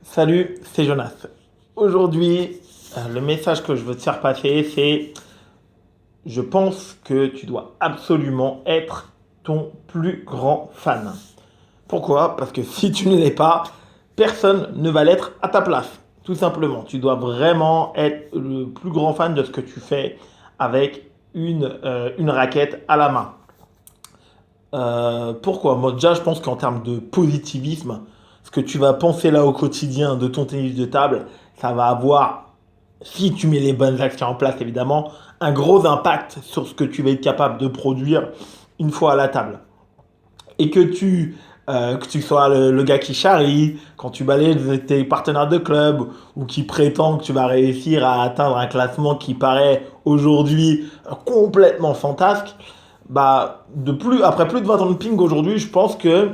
Salut, c'est Jonas. Aujourd'hui, le message que je veux te faire passer, c'est je pense que tu dois absolument être ton plus grand fan. Pourquoi? Parce que si tu ne l'es pas, personne ne va l'être à ta place. Tout simplement, tu dois vraiment être le plus grand fan de ce que tu fais avec une raquette à la main. Pourquoi? Moi, déjà, je pense qu'en termes de positivisme, ce que tu vas penser là au quotidien de ton tennis de table, ça va avoir, si tu mets les bonnes actions en place, évidemment, un gros impact sur ce que tu vas être capable de produire une fois à la table. Et que tu sois le gars qui charrie, quand tu balayes tes partenaires de club, ou qui prétend que tu vas réussir à atteindre un classement qui paraît aujourd'hui complètement fantasque, bah, après plus de 20 ans de ping aujourd'hui, je pense que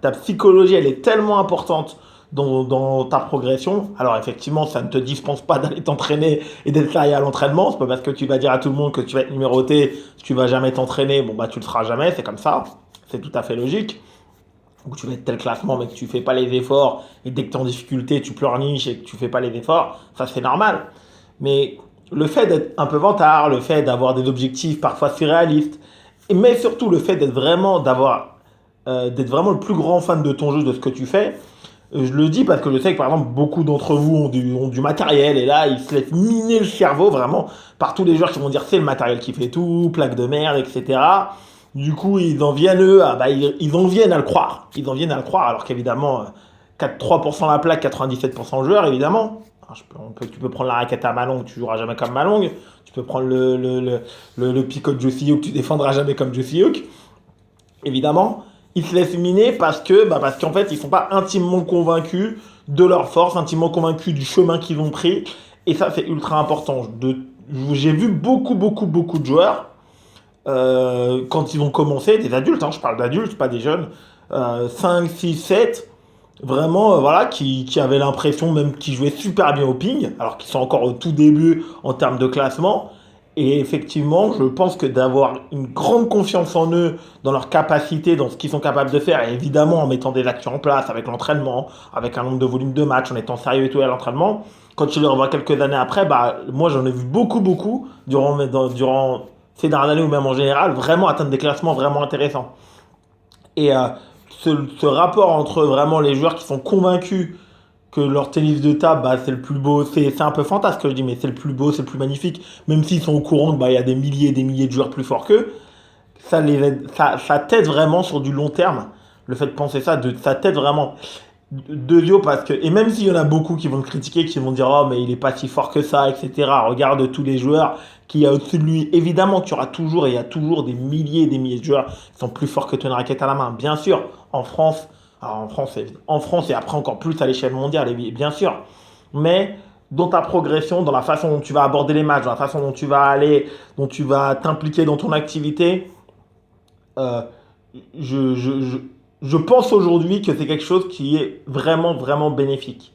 ta psychologie, elle est tellement importante dans ta progression. Alors effectivement, ça ne te dispense pas d'aller t'entraîner et d'être sérieux à l'entraînement. C'est pas parce que tu vas dire à tout le monde que tu vas être numéroté, que tu vas jamais t'entraîner. Bon bah tu le seras jamais, c'est comme ça. C'est tout à fait logique. Ou tu vas être tel classement mais que tu fais pas les efforts et dès que tu es en difficulté, tu pleurniches et que tu fais pas les efforts, ça c'est normal. Mais le fait d'être un peu vantard, le fait d'avoir des objectifs parfois surréalistes, mais surtout le fait d'être vraiment le plus grand fan de ton jeu, de ce que tu fais. Je le dis parce que je sais que par exemple beaucoup d'entre vous ont du matériel et là ils se laissent miner le cerveau vraiment par tous les joueurs qui vont dire c'est le matériel qui fait tout, plaque de merde, etc. Du coup ils en viennent eux, ils en viennent à le croire. Ils en viennent à le croire alors qu'évidemment 3% la plaque, 97% le joueur évidemment. Alors, tu peux prendre la raquette à Malong, tu joueras jamais comme Malong. Tu peux prendre le picot de Josie Hook, tu défendras jamais comme Josie Hook évidemment, ils se laissent miner parce qu'en fait, ils sont pas intimement convaincus de leur force, intimement convaincus du chemin qu'ils ont pris. Et ça, c'est ultra important. J'ai vu beaucoup de joueurs, quand ils ont commencé, des adultes, hein, je parle d'adultes, pas des jeunes, 5, 6, 7, vraiment, voilà, qui avaient l'impression même qu'ils jouaient super bien au ping, alors qu'ils sont encore au tout début en termes de classement. Et effectivement, je pense que d'avoir une grande confiance en eux, dans leur capacité, dans ce qu'ils sont capables de faire, et évidemment en mettant des actions en place, avec l'entraînement, avec un nombre de volumes de matchs, en étant sérieux et tout à l'entraînement, quand tu les revois quelques années après, bah, moi j'en ai vu beaucoup, durant ces dernières années ou même en général, vraiment atteindre des classements vraiment intéressants. Et ce rapport entre vraiment les joueurs qui sont convaincus que leur tennis de table, bah, c'est le plus beau, c'est un peu fantasque ce que je dis, mais c'est le plus beau, c'est le plus magnifique, même s'ils sont au courant que bah, il y a des milliers et des milliers de joueurs plus forts qu'eux, ça t'aide vraiment sur du long terme. Le fait de penser ça, ça t'aide vraiment. Dezio, parce que, et même s'il y en a beaucoup qui vont te critiquer, qui vont dire, oh, mais il est pas si fort que ça, etc. Regarde tous les joueurs qu'il y a au-dessus de lui. Évidemment qu'il y aura toujours, et il y a toujours des milliers et des milliers de joueurs qui sont plus forts que toi une raquette à la main. Bien sûr, en France, alors en France et après encore plus à l'échelle mondiale, bien sûr. Mais dans ta progression, dans la façon dont tu vas aborder les matchs, dans la façon dont tu vas aller, dont tu vas t'impliquer dans ton activité, euh, je, je, je, je pense aujourd'hui que c'est quelque chose qui est vraiment bénéfique.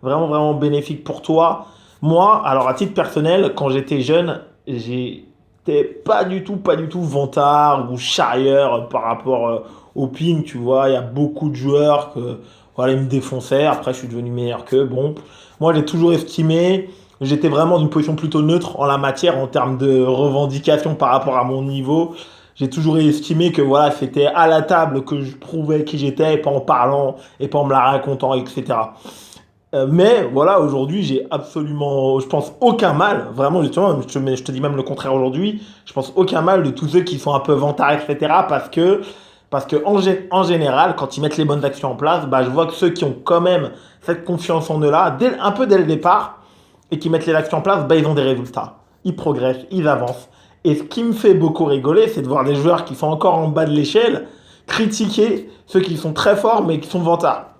Vraiment bénéfique pour toi. Moi, alors à titre personnel, quand j'étais jeune, j'étais pas du tout vantard ou charrieur par rapport au ping, tu vois. Il y a beaucoup de joueurs que, voilà, ils me défonçaient. Après, je suis devenu meilleur qu'eux. Bon, moi, j'ai toujours estimé, j'étais vraiment dans une position plutôt neutre en la matière en termes de revendication par rapport à mon niveau. J'ai toujours estimé que voilà, c'était à la table que je prouvais qui j'étais, et pas en parlant, et pas en me la racontant, etc. Mais voilà, aujourd'hui, j'ai absolument, je pense, aucun mal, vraiment, justement, je te dis même le contraire aujourd'hui, je pense aucun mal de tous ceux qui sont un peu vantards, etc. Parce que en général, quand ils mettent les bonnes actions en place, bah, je vois que ceux qui ont quand même cette confiance en eux-là, un peu dès le départ, et qui mettent les actions en place, bah, ils ont des résultats. Ils progressent, ils avancent. Et ce qui me fait beaucoup rigoler, c'est de voir des joueurs qui sont encore en bas de l'échelle critiquer ceux qui sont très forts mais qui sont vantards.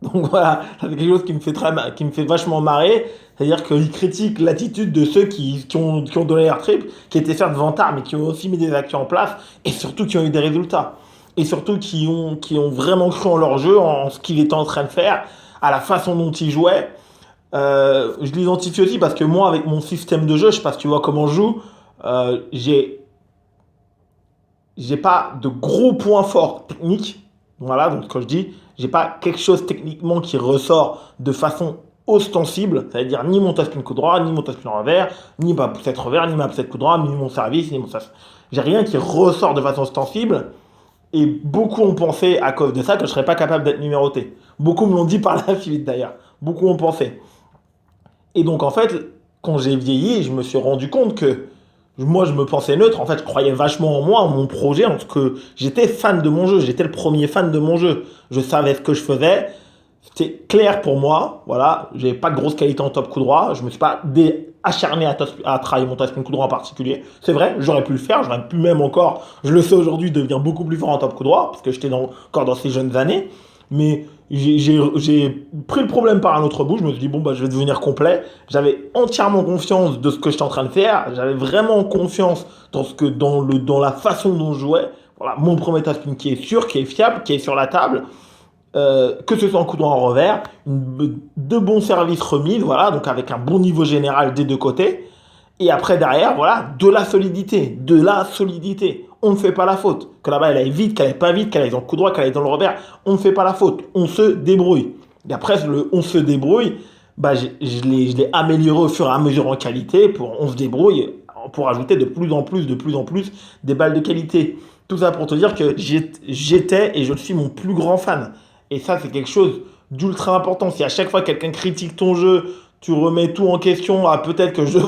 Donc voilà, c'est quelque chose qui me fait vachement marrer. C'est-à-dire qu'ils critiquent l'attitude de ceux qui ont donné leur trip, qui étaient certes vantards, mais qui ont aussi mis des actions en place, et surtout qui ont eu des résultats. Et surtout qui ont vraiment cru en leur jeu, en ce qu'ils étaient en train de faire, à la façon dont ils jouaient. Je l'identifie aussi parce que moi, avec mon système de jeu, je sais pas si tu vois comment je joue, j'ai pas de gros points forts techniques. Voilà, donc quand je dis, j'ai pas quelque chose techniquement qui ressort de façon ostensible, c'est-à-dire ni mon top spin coup droit, ni mon top spin revers, ni ma poussette revers, ni ma poussette coup droit, ni mon service, ni mon service. J'ai rien qui ressort de façon ostensible. Et beaucoup ont pensé à cause de ça que je serais pas capable d'être numéroté. Beaucoup me l'ont dit par la suite d'ailleurs. Beaucoup ont pensé. Et donc en fait, quand j'ai vieilli, je me suis rendu compte que moi je me pensais neutre. En fait, je croyais vachement en moi, en mon projet, en ce que j'étais fan de mon jeu. J'étais le premier fan de mon jeu. Je savais ce que je faisais. C'était clair pour moi. Voilà, j'ai pas de grosse qualité en top coup droit. Je me suis pas acharné à travailler mon top spin coup droit en particulier. C'est vrai, j'aurais pu le faire. J'aurais pu même encore, je le sais aujourd'hui, devenir beaucoup plus fort en top coup droit parce que j'étais encore dans ces jeunes années. Mais j'ai pris le problème par un autre bout. Je me suis dit, bon, bah, je vais devenir complet. J'avais entièrement confiance de ce que j'étais en train de faire. J'avais vraiment confiance dans la façon dont je jouais. Voilà, mon premier top spin qui est sûr, qui est fiable, qui est sur la table. Que ce soit en coup droit en revers, de bons services remises, voilà, donc avec un bon niveau général des deux côtés. Et après, derrière, voilà, de la solidité. De la solidité. On ne fait pas la faute. Que la balle, elle aille vite, qu'elle aille pas vite, qu'elle aille dans le coup droit, qu'elle aille dans le revers. On ne fait pas la faute. On se débrouille. Et après, on se débrouille, bah, je l'ai amélioré au fur et à mesure en qualité. On se débrouille pour ajouter de plus en plus des balles de qualité. Tout ça pour te dire que j'étais et je suis mon plus grand fan. Et ça, c'est quelque chose d'ultra important. Si à chaque fois quelqu'un critique ton jeu, tu remets tout en question, ah, peut-être que je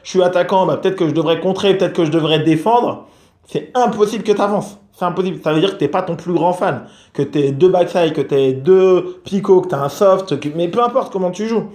suis attaquant, bah, peut-être que je devrais contrer, peut-être que je devrais défendre, c'est impossible que tu avances. C'est impossible. Ça veut dire que tu n'es pas ton plus grand fan, que tu es deux backside, que tu es deux picots, que tu as un soft, mais peu importe comment tu joues.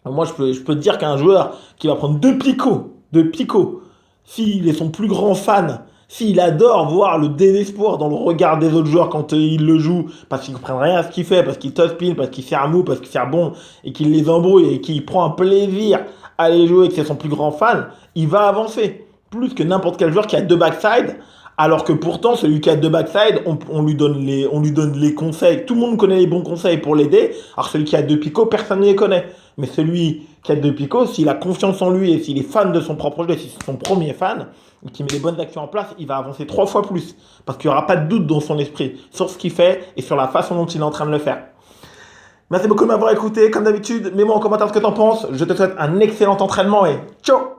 Moi, je peux te dire qu'un joueur qui va prendre deux picots, s'il est son plus grand fan, s'il adore voir le désespoir dans le regard des autres joueurs quand il le joue, parce qu'ils ne comprennent rien à ce qu'il fait, parce qu'il top spin, parce qu'il fait un mou, parce qu'il fait un bon, et qu'il les embrouille, et qu'il prend un plaisir à les jouer, et que c'est son plus grand fan, il va avancer. Plus que n'importe quel joueur qui a deux backside, alors que pourtant, celui qui a deux backside, on lui donne les conseils. Tout le monde connaît les bons conseils pour l'aider. Alors celui qui a deux picots, personne ne les connaît. Mais celui qui a deux picots, s'il a confiance en lui et s'il est fan de son propre jeu, si c'est son premier fan, et qu'il met les bonnes actions en place, il va avancer 3 fois plus. Parce qu'il n'y aura pas de doute dans son esprit sur ce qu'il fait et sur la façon dont il est en train de le faire. Merci beaucoup de m'avoir écouté. Comme d'habitude, mets-moi en commentaire ce que tu en penses. Je te souhaite un excellent entraînement et ciao!